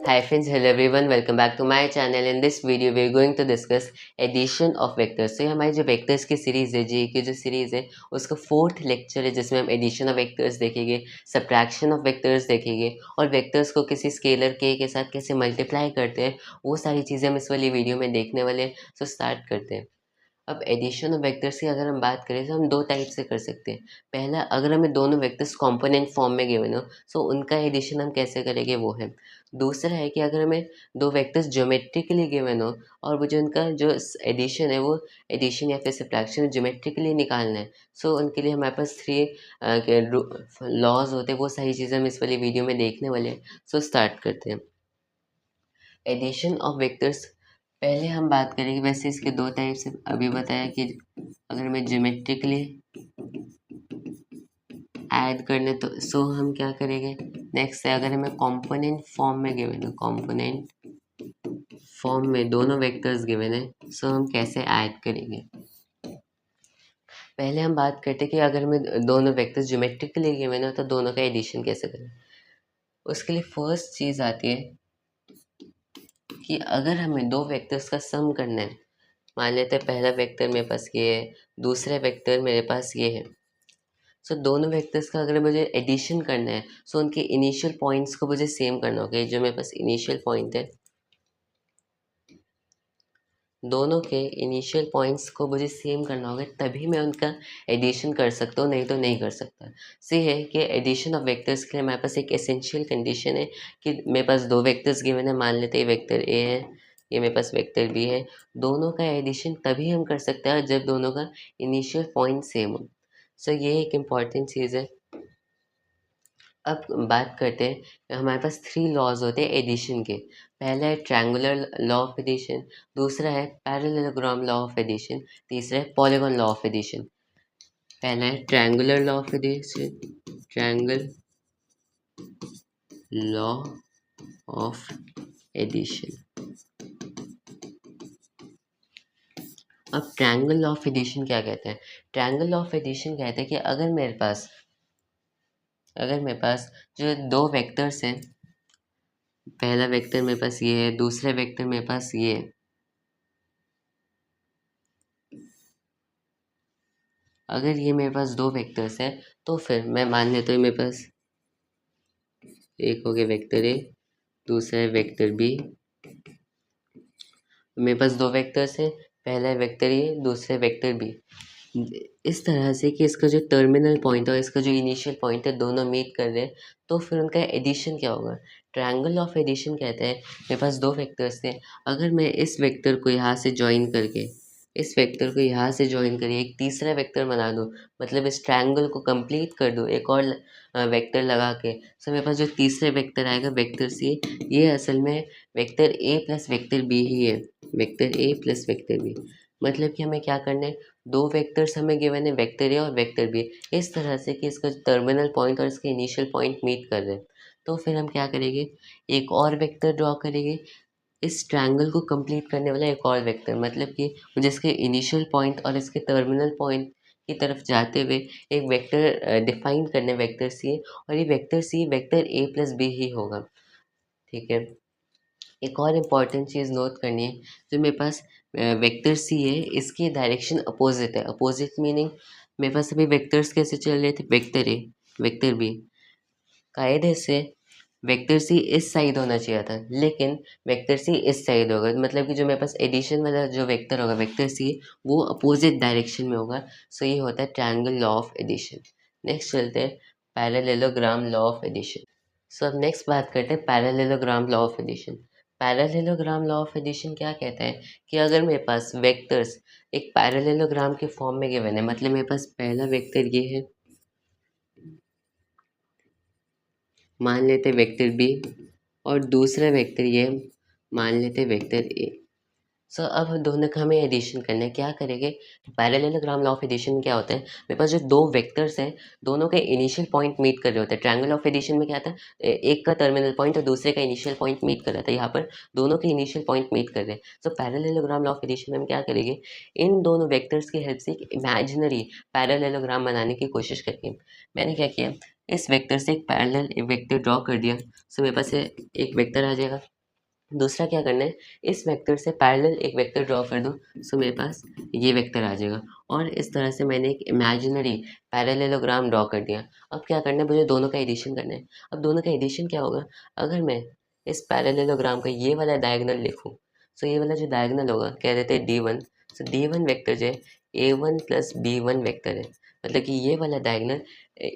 Hi friends, hello everyone, welcome back to my channel. In this video we are going to discuss addition of vectors. So ये हमारी जो vectors की series है, जी की जो series है उसका फोर्थ लेक्चर है जिसमें हम एडिशन ऑफ वेक्टर्स देखेंगे, सब्ट्रैक्शन ऑफ वेक्टर्स देखेंगे और वेक्टर्स को किसी स्केलर के साथ कैसे मल्टीप्लाई करते हैं, वो सारी चीज़ें हम इस वाली वीडियो में देखने वाले हैं. सो स्टार्ट करते हैं. अब एडिशन ऑफ वेक्टर्स की अगर हम बात करें तो हम दो टाइप से कर सकते हैं. पहला, अगर हमें दोनों वेक्टर्स कंपोनेंट फॉर्म में गिवन हो सो उनका एडिशन हम कैसे करेंगे वो है. दूसरा है कि अगर हमें दो वेक्टर्स ज्योमेट्रिकली गिवन हो और वो जो उनका जो एडिशन है वो एडिशन या फिर सब्ट्रैक्शन ज्योमेट्रिकली निकालना है, सो उनके लिए हमारे पास थ्री लॉज होते हैं. वो सारी चीज़ें हम इस वाली वीडियो में देखने वाले हैं. सो स्टार्ट करते हैं. एडिशन ऑफ वेक्टर्स पहले हम बात करेंगे. वैसे इसके दो टाइप्स है, अभी बताया कि अगर हमें ज्योमेट्रिकली ऐड करने तो सो हम क्या करेंगे. नेक्स्ट है अगर हमें कंपोनेंट फॉर्म में गिवन है, कंपोनेंट फॉर्म में दोनों वेक्टर्स गिवन है सो हम कैसे ऐड करेंगे. पहले हम बात करते हैं कि अगर हमें दोनों वेक्टर्स ज्योमेट्रिकली गिवन है तो दोनों का एडिशन कैसे करें. उसके लिए फर्स्ट चीज़ आती है कि अगर हमें दो वेक्टर्स का सम करना है, मान लेते हैं पहला वेक्टर मेरे पास ये है, दूसरा वेक्टर मेरे पास ये है. सो दोनों वेक्टर्स का अगर मुझे एडिशन करना है सो उनके इनिशियल पॉइंट्स को मुझे सेम करना होगा. जो मेरे पास इनिशियल पॉइंट है, दोनों के इनिशियल पॉइंट्स को मुझे सेम करना होगा, तभी मैं उनका एडिशन कर सकता हूँ, नहीं तो नहीं कर सकता. से है कि एडिशन ऑफ वेक्टर्स के लिए हमारे पास एक एसेंशियल कंडीशन है कि मेरे पास दो वेक्टर्स गिवन है. मान लेते हैं वेक्टर ए है, ये मेरे पास वेक्टर बी है. दोनों का एडिशन तभी हम कर सकते हैं जब दोनों का इनिशियल पॉइंट सेम हो. सो ये एक इम्पॉर्टेंट चीज़ है. अब बात करते हैं, हमारे पास थ्री लॉज होते हैं एडिशन के. पहला है ट्रायंगुलर लॉ ऑफ एडिशन, दूसरा है पैरेललोग्राम लॉ ऑफ एडिशन, तीसरा है पॉलीगॉन लॉ ऑफ एडिशन. पहला है triangular law of addition, triangle law of addition. अब ट्रायंगल लॉ ऑफ एडिशन क्या कहते हैं. ट्रायंगल लॉ ऑफ एडिशन कहते हैं कि अगर मेरे पास जो दो वेक्टर्स हैं, पहला वेक्टर मेरे पास ये है, दूसरा वेक्टर मेरे पास ये है. अगर ये मेरे पास दो वेक्टर्स हैं तो फिर मैं मान लेता हूँ मेरे पास एक हो गया वेक्टर ए, दूसरा है वेक्टर बी. मेरे पास दो वेक्टर्स हैं, पहला है वेक्टर ए, दूसरा है वेक्टर बी. इस तरह से कि इसका जो टर्मिनल पॉइंट और इसका जो इनिशियल पॉइंट है दोनों मीट कर रहे हैं, तो फिर उनका एडिशन क्या होगा. ट्रायंगल ऑफ एडिशन कहते हैं मेरे पास दो वेक्टर्स थे, अगर मैं इस वेक्टर को यहाँ से ज्वाइन करके इस वेक्टर को यहाँ से ज्वाइन करिए एक तीसरा वेक्टर बना दूँ, मतलब इस ट्रायंगल को कंप्लीट कर दूँ एक और वेक्टर लगा के, सो मेरे पास जो तीसरा वेक्टर आएगा वेक्टर सी, ये असल में vector A plus vector B ही है. Vector A plus vector B मतलब कि हमें क्या करना है, दो वेक्टर्स हमें गिवन है वेक्टर ए और वेक्टर बी, इस तरह से कि इसका टर्मिनल पॉइंट और इसके इनिशियल पॉइंट मीट कर रहे हैं. तो फिर हम क्या करेंगे, एक और वेक्टर ड्रॉ करेंगे, इस ट्रायंगल को कंप्लीट करने वाला एक और वेक्टर, मतलब कि मुझे इसके इनिशियल पॉइंट और इसके टर्मिनल पॉइंट की तरफ जाते हुए एक वेक्टर डिफाइन करने वेक्टर सी, और ये vector C vector A plus B ही होगा. ठीक है. एक और इम्पॉर्टेंट चीज़ नोट करनी है, जो मेरे पास वेक्टर सी है इसकी डायरेक्शन अपोजिट है. अपोजिट मीनिंग मेरे पास अभी वेक्टर्स कैसे चल रहे थे, वेक्टर ए वेक्टर बी, कायदे से वेक्टर सी इस साइड होना चाहिए था, लेकिन वेक्टर सी इस साइड होगा, मतलब कि जो मेरे पास एडिशन वाला जो वेक्टर होगा वेक्टर सी वो अपोजिट डायरेक्शन में होगा. सो ये होता है triangle law of addition. Next चलते हैं parallelogram law of addition. So अब नेक्स्ट बात करते हैं parallelogram law of addition. Parallelogram law of addition क्या कहता है कि अगर मेरे पास वेक्टर्स एक पैरेललोग्राम के फॉर्म में गिवन है, मतलब मेरे पास पहला वेक्टर ये है, मान लेते वेक्टर बी, और दूसरा वेक्टर ये मान लेते वेक्टर ए. सो अब दोनों का हमें एडिशन करना है. क्या करेंगे, पैरेललोग्राम लॉ ऑफ एडिशन में क्या होता है, मेरे पास जो दो वेक्टर्स हैं दोनों के इनिशियल पॉइंट मीट कर रहे होते हैं. ट्रायंगल ऑफ एडिशन में क्या था, एक का टर्मिनल पॉइंट और दूसरे का इनिशियल पॉइंट मीट कर रहा था, यहाँ पर दोनों के इनिशियल पॉइंट मीट कर रहे हैं. सो पैरेललोग्राम लॉ ऑफ एडिशन में हम क्या करेंगे, इन दोनों वेक्टर्स की हेल्प से एक इमेजिनरी पैरेललोग्राम बनाने की कोशिश करेंगे. मैंने क्या किया, इस वेक्टर से एक पैरेलल वेक्टर ड्रॉ कर दिया. सो मेरे पास एक वेक्टर आ जाएगा, दूसरा क्या करना है, इस वेक्टर से पैरेलल एक वेक्टर ड्रॉ कर दो। सो मेरे पास ये वेक्टर आ जाएगा और इस तरह से मैंने एक इमेजिनरी पैरेललोग्राम ड्रॉ कर दिया। अब क्या करना है, मुझे दोनों का एडिशन करना है। अब दोनों का एडिशन क्या होगा, अगर मैं इस पैरेललोग्राम का ये वाला डायगोनल लिखूँ, सो ये वाला जो डायगोनल होगा कह देते हैं D1। सो D1 वेक्टर जो है A1 प्लस B1 वेक्टर है, मतलब कि ये वाला diagonal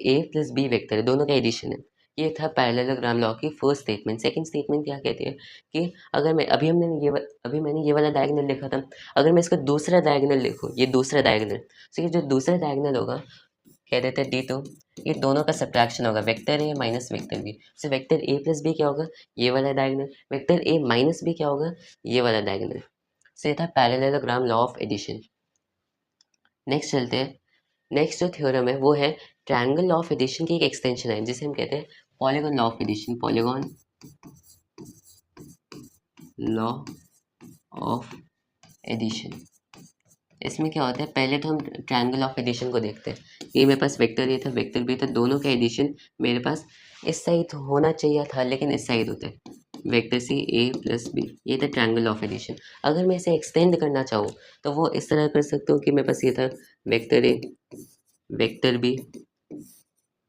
A plus B vector है, दोनों का एडिशन है। ये था पैरेललोग्राम लॉ की फर्स्ट स्टेटमेंट। सेकंड स्टेटमेंट क्या कहती है कि अगर मैं अभी मैंने ये वाला डायगोनल लिखा था, अगर मैं इसका दूसरा डायगोनल लिखूँ, ये दूसरा डायगोनल, तो ये जो दूसरा डायगोनल होगा कह देते हैं D2, ये दोनों का सब्ट्रैक्शन होगा, vector A minus vector B. तो वेक्टर ए प्लस बी क्या होगा, ये वाला diagonal, vector A minus B क्या होगा, ये वाला डायगोनल। तो ये था parallelogram law of addition. Next चलते हैं। नेक्स्ट जो थ्योरम है वो है ट्रायंगल लॉ ऑफ एडिशन की एक एक्सटेंशन है जिसे हम कहते हैं polygon law of addition. Polygon law of addition, इसमें क्या होता है, पहले तो हम ट्रायंगल ऑफ एडिशन को देखते हैं। ये मेरे पास वेक्टर ए था, वेक्टर बी था, दोनों का एडिशन मेरे पास इस साइड होना चाहिए था लेकिन इस साइड होता है, वेक्टर सी ए प्लस बी। ये था ट्रायंगल ऑफ एडिशन। अगर मैं इसे एक्सटेंड करना चाहूँ तो वो इस तरह कर सकता हूँ कि मेरे पास ये था vector A, vector B,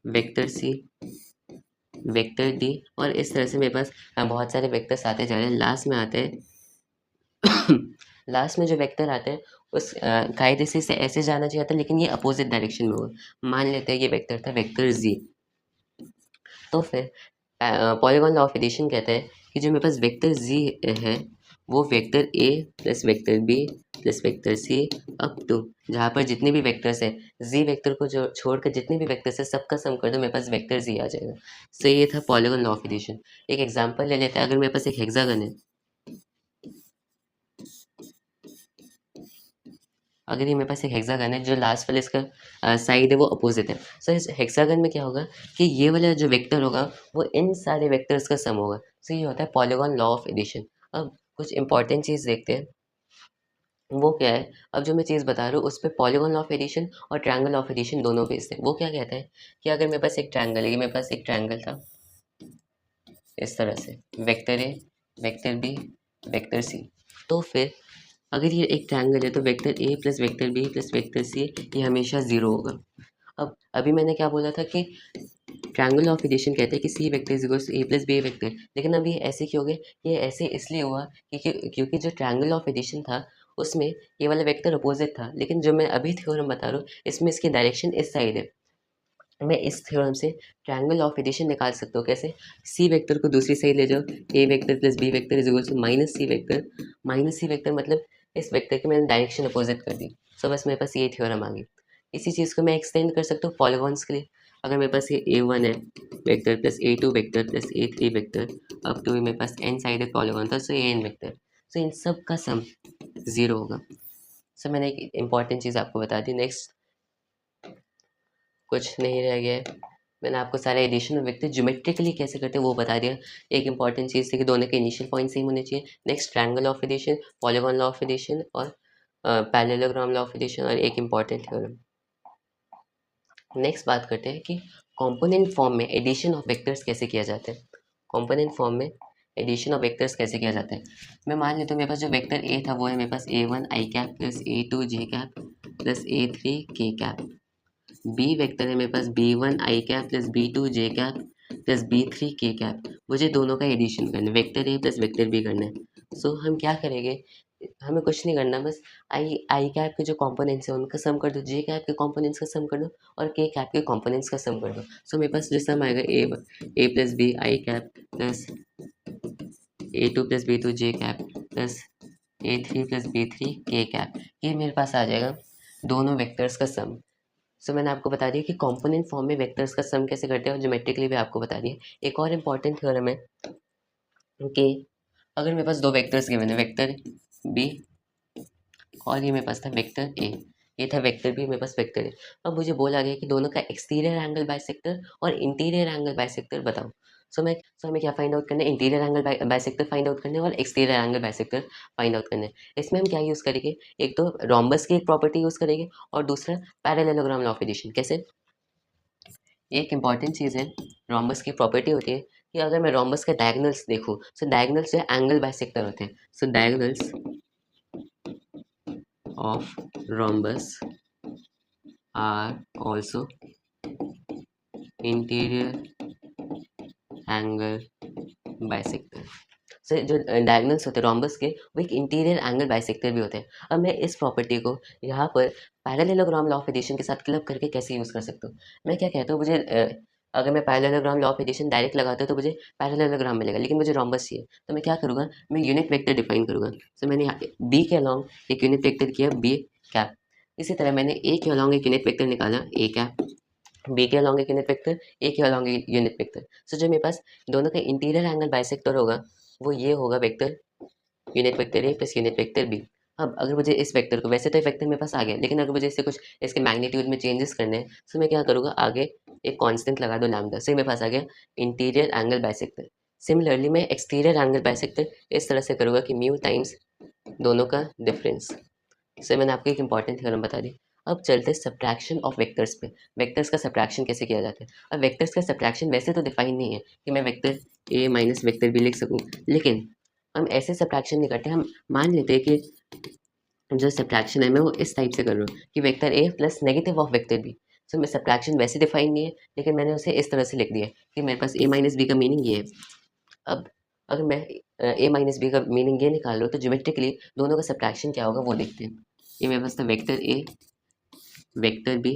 vector C, vector D, और इस तरह से मेरे पास बहुत सारे वेक्टर्स आते जा रहे हैं। लास्ट में आते हैं लास्ट में जो वेक्टर आते हैं उस कायदे से इसे ऐसे जाना चाहिए था लेकिन ये अपोजिट डायरेक्शन में होगा। मान लेते हैं ये वेक्टर था वेक्टर जी। तो फिर पॉलीगॉन लॉ ऑफ एडिशन कहता है कि जो मेरे पास वेक्टर जी है वो vector A plus vector B plus vector C up to जहाँ पर जितने भी वेक्टर्स हैं, जी वेक्टर को जो छोड़कर जितने भी वेक्टर्स है सबका सम कर दो, मेरे पास वेक्टर जी आ जाएगा। सो ये था पॉलीगॉन लॉ ऑफ एडिशन। एक एग्जांपल ले लेते हैं। अगर मेरे पास एक हेक्सागन है, अगर ये मेरे पास एक हेक्सागन है जो लास्ट वाले इसका साइड है वो अपोजिट है, सो इस हेक्सागन में क्या होगा कि ये वाला जो वेक्टर होगा वो इन सारे वेक्टर्स का सम होगा। सो ये होता है पॉलीगॉन लॉ ऑफ एडिशन। अब कुछ इंपॉर्टेंट चीज़ देखते हैं, वो क्या है। अब जो मैं चीज़ बता रहा हूँ उस पर पॉलीगॉन लॉ ऑफ एडिशन और ट्रायंगल ऑफ एडिशन दोनों बेस्ड है। वो क्या कहता है कि अगर मेरे पास एक ट्रायंगल है, ये मेरे पास एक ट्रायंगल था इस तरह से, vector A, vector B, vector C. तो फिर अगर ये एक ट्रायंगल है तो vector A plus vector B plus vector C ये हमेशा ज़ीरो होगा। अब अभी मैंने क्या बोला था कि ट्रायंगल ऑफ एडिशन कहते हैं कि C vector is equals to A plus B vector, लेकिन अब ये ऐसे क्यों हो गए, ये ऐसे इसलिए हुआ क्योंकि जो ट्रायंगल ऑफ एडिशन था उसमें ये वाला वेक्टर अपोजिट था, लेकिन जो मैं अभी थ्योरम बता रहा हूँ इसमें इसकी डायरेक्शन इस साइड है। मैं इस थ्योरम से ट्रायंगल ऑफ एडिशन निकाल सकता हूँ। कैसे, सी वेक्टर को दूसरी साइड ले जाओ, A vector plus B vector is equal to minus C vector. Minus C vector मतलब इस वेक्टर की मैंने डायरेक्शन अपोजिट कर दी। सो बस मेरे पास ये थ्योरम आ गई। इसी चीज़ को मैं एक्सटेंड कर सकता हूँ पॉलीगॉन्स के लिए। अगर मेरे पास ये A1 है vector plus A2 vector plus A3 vector up to मेरे पास n साइड पॉलीगॉन था, सो एन वेक्टर, सो इन सब का सम ज़ीरो होगा। सो मैंने एक इंपॉर्टेंट चीज़ आपको बता दी। नेक्स्ट कुछ नहीं रह गया है। मैंने आपको सारे एडिशन और वेक्टर ज्योमेट्रिकली कैसे करते हैं वो बता दिया। एक इंपॉर्टेंट चीज़ थी कि दोनों के इनिशियल पॉइंट सेम होने चाहिए। Next triangle of addition, polygon law of addition और पैरेललोग्राम लॉ ऑफ एडिशन, और एक इंपॉर्टेंट थ्योरम। नेक्स्ट बात करते हैं कि कंपोनेंट फॉर्म में एडिशन ऑफ वेक्टर्स कैसे किया जाता है। कंपोनेंट फॉर्म में एडिशन ऑफ वेक्टर्स कैसे किया जाता है। मैं मान लेता हूँ मेरे पास जो वेक्टर ए था वो है मेरे पास A1 I cap plus A2 J cap plus A3 K cap. B vector है मेरे पास B1 I cap plus B2 J cap plus B3 K cap. मुझे दोनों का एडिशन करना है, vector A plus vector B करना है। सो हम क्या करेंगे, हमें कुछ नहीं करना, बस आई कैप के जो कंपोनेंट्स हैं उनका सम कर दो, जे कैप के कंपोनेंट्स का सम कर दो और के कैप के कंपोनेंट्स का सम कर दो। सो मेरे पास जो सम आएगा A plus B I cap plus A2 plus B2 J cap plus A3 plus B3 K cap, ये मेरे पास आ जाएगा दोनों वेक्टर्स का सम। सो मैंने आपको बता दिया कि कंपोनेंट फॉर्म में वेक्टर्स का सम कैसे करते हैं और ज्योमेट्रिकली भी आपको बता दिया। एक और इम्पॉर्टेंट थ्योरम है कि अगर मेरे पास दो वेक्टर्स गिवन है, वेक्टर बी और ये मेरे पास था वेक्टर ए, ये था वेक्टर बी, मेरे पास वेक्टर ए। अब मुझे बोला गया कि दोनों का एक्सटीरियर एंगल बाइसेक्टर और इंटीरियर एंगल बाइसेक्टर बताओ। सो हमें क्या फाइंड आउट करना है, interior angle bisector find out करना है और exterior angle bisector find out करना है। इसमें हम क्या यूज़ करेंगे, एक तो रोम्बस की एक प्रॉपर्टी यूज़ करेंगे और दूसरा पैरेललोग्राम लॉ ऑफ एडिशन। कैसे, एक इंपॉर्टेंट चीज़ है, रोम्बस की प्रॉपर्टी होती है कि अगर मैं रोम्बस के डायगोनल्स देखूँ, सो डायगोनल्स जो है एंगल बाइसेक्टर होते हैं। So diagonals of rhombus are also interior angle bisector. से जो डायगोनल्स होते हैं रोम्बस के, वो एक इंटीरियर एंगल बाइसेक्टर भी होते हैं। अब मैं इस प्रॉपर्टी को यहाँ पर पैरेललोग्राम लॉ ऑफ एडिशन के साथ क्लब करके कैसे यूज़ कर सकता हूँ? मैं क्या कहता हूँ, मुझे अगर मैं parallelogram law of addition direct लगाता हूँ तो मुझे पैरेललोग्राम मिलेगा, लेकिन मुझे रोम्बस चाहिए, तो मैं क्या करूँगा, मैं यूनिट वेक्टर डिफाइन करूँगा। सो मैंने यहाँ बी के अलॉन्ग एक यूनिट वेक्टर किया बी कैप। इसी तरह मैंने ए के अलॉन्ग एक यूनिट वेक्टर निकाला ए कैप, बी के अलॉन्ग एक यूनिट वेक्टर, ए के अलॉन्ग एक यूनिट वेक्टर। सो जो मेरे पास दोनों का इंटीरियर एंगल बाइसेक्टर होगा वो ये होगा vector unit vector A plus unit vector B. अब अगर मुझे इस वेक्टर को, वैसे तो ये वेक्टर मेरे पास आ गया, लेकिन अगर मुझे इससे कुछ इसके मैग्नीट्यूड में चेंजेस करने हैं, तो मैं क्या करूँगा, आगे एक कांस्टेंट लगा दो लैम्डा, से मेरे पास आ गया इंटीरियर एंगल बाइसेक्टर। सिमिलरली मैं एक्सटीरियर एंगल बाइसेक्टर इस तरह से करूँगा कि म्यू टाइम्स दोनों का डिफरेंस। से मैंने आपको एक इंपॉर्टेंट थ्योरम बता दी। अब चलते हैं सब्ट्रैक्शन ऑफ वेक्टर्स पे। वेक्टर्स का सब्ट्रैक्शन कैसे किया जाता है? अब वेक्टर्स का सब्ट्रैक्शन वैसे तो डिफाइन नहीं है कि मैं vector A minus vector B लिख सकूं, लेकिन हम ऐसे सब्ट्रैक्शन नहीं करते। हम मान लेते हैं कि जो सब्ट्रैक्शन है मैं वो इस टाइप से कर रहा हूँ कि vector A plus negative of vector B. So मैं सब्ट्रैक्शन वैसे डिफाइन नहीं है, लेकिन मैंने उसे इस तरह से लिख दिया कि मेरे पास ए माइनस बी का मीनिंग ये है। अब अगर मैं ए माइनस बी का मीनिंग ये निकाल रहा हूँ, तो ज्योमेट्रिकली दोनों का सब्ट्रैक्शन क्या होगा वो देखते हैं। ये मेरे पास था वेक्टर ए वेक्टर बी,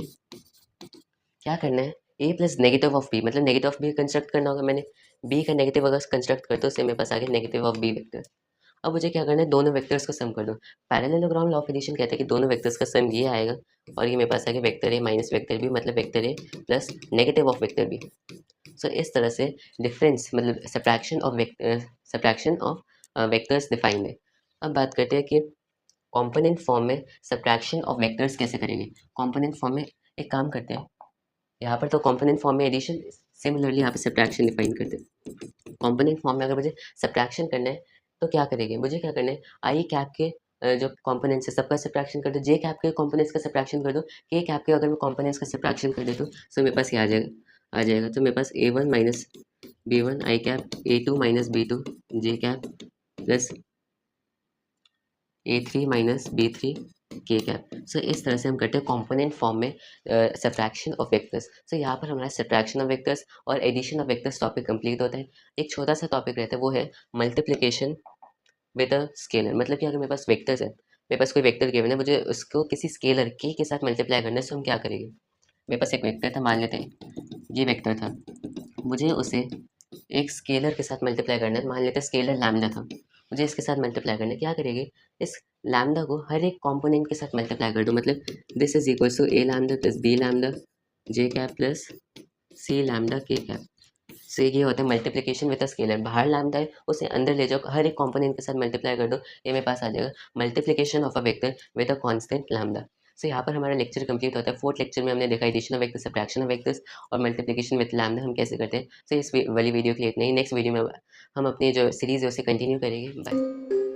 क्या करना है, ए प्लस नेगेटिव ऑफ बी, मतलब नेगेटिव ऑफ बी कंस्ट्रक्ट करना होगा। मैंने बी का नेगेटिव अगर कंस्ट्रक्ट करता हूँ, उससे मेरे पास आ गया नेगेटिव ऑफ बी वेक्टर। अब मुझे क्या करना है, दोनों वेक्टर्स को सम कर दो। पैरेललोग्राम लॉ ऑफ एडिशन कहता है कि दोनों वेक्टर्स का सम ये आएगा, और ये मेरे पास आ गया vector A minus vector B, मतलब vector A plus negative of vector B. So इस तरह से डिफरेंस मतलब सब्ट्रैक्शन ऑफ वेक्टर्स डिफाइंड है। अब बात करते हैं कि कॉम्पोनेंट फॉर्म में सब्ट्रैक्शन ऑफ वेक्टर्स कैसे करेंगे। कॉम्पोनेंट फॉर्म में एक काम करते हैं, यहाँ पर तो कॉम्पोनेंट फॉर्म में एडिशन, सिमिलरली यहाँ पे सब्ट्रैक्शन डिफाइन करते हैं। कॉम्पोनेंट फॉर्म में अगर मुझे सब्ट्रैक्शन करना है तो क्या करेंगे, मुझे क्या करना है, आई कैप के जो कॉम्पोनेंट्स है सबका सब्ट्रैक्शन कर दो, जे कैप के कॉम्पोनेंट्स का सब्ट्रैक्शन कर दो, के कैप के अगर मैं कॉम्पोनेंट्स का सब्ट्रैक्शन कर देता हूँ तो मेरे पास ये आ जाएगा। तो मेरे पास A one minus B one I cap, A two minus B two J cap, plus A three minus B three K cap. So इस तरह से हम करते हैं कंपोनेंट फॉर्म में सब्ट्रैक्शन ऑफ वेक्टर्स। सो यहाँ पर हमारा सब्ट्रैक्शन ऑफ वेक्टर्स और addition of vectors topic complete होता है। एक छोटा सा टॉपिक रहता है, वो है मल्टीप्लिकेशन विद अ स्केलर। मतलब कि अगर मेरे पास वेक्टर्स है, मेरे पास कोई वेक्टर गिवन है, मुझे उसको किसी स्केलर के साथ मल्टीप्लाई करना है, तो हम क्या करेंगे, मेरे पास एक वेक्टर था, मान लेते हैं ये वेक्टर था, मुझे उसे एक स्केलर के साथ मल्टीप्लाई करना है, मान लेते हैं स्केलर लैम्डा था, मुझे इसके साथ मल्टीप्लाई करना है। क्या करेंगे, इस लैम्डा को हर एक कंपोनेंट के साथ मल्टीप्लाई कर दो, मतलब this is equal to A lambda plus B lambda J cap plus C lambda K cap. से ये होता है मल्टीप्लिकेशन विद अ स्केलर। बाहर लैम्डा है उसे अंदर ले जाओ, हर एक कंपोनेंट के साथ मल्टीप्लाई कर दो, ये मेरे पास आ जाएगा multiplication of a vector with a constant lambda. So यहाँ पर हमारा लेक्चर कंप्लीट होता है। फोर्थ लेक्चर में हमने देखा addition of vectors, subtraction of vectors और मल्टीप्लिकेशन विद लैम्डा हम कैसे करते हैं। सो इस वाली वीडियो के लिए इतना ही। नेक्स्ट वीडियो में हम अपनी जो सीरीज़ है उसे कंटिन्यू करेंगे। बाय।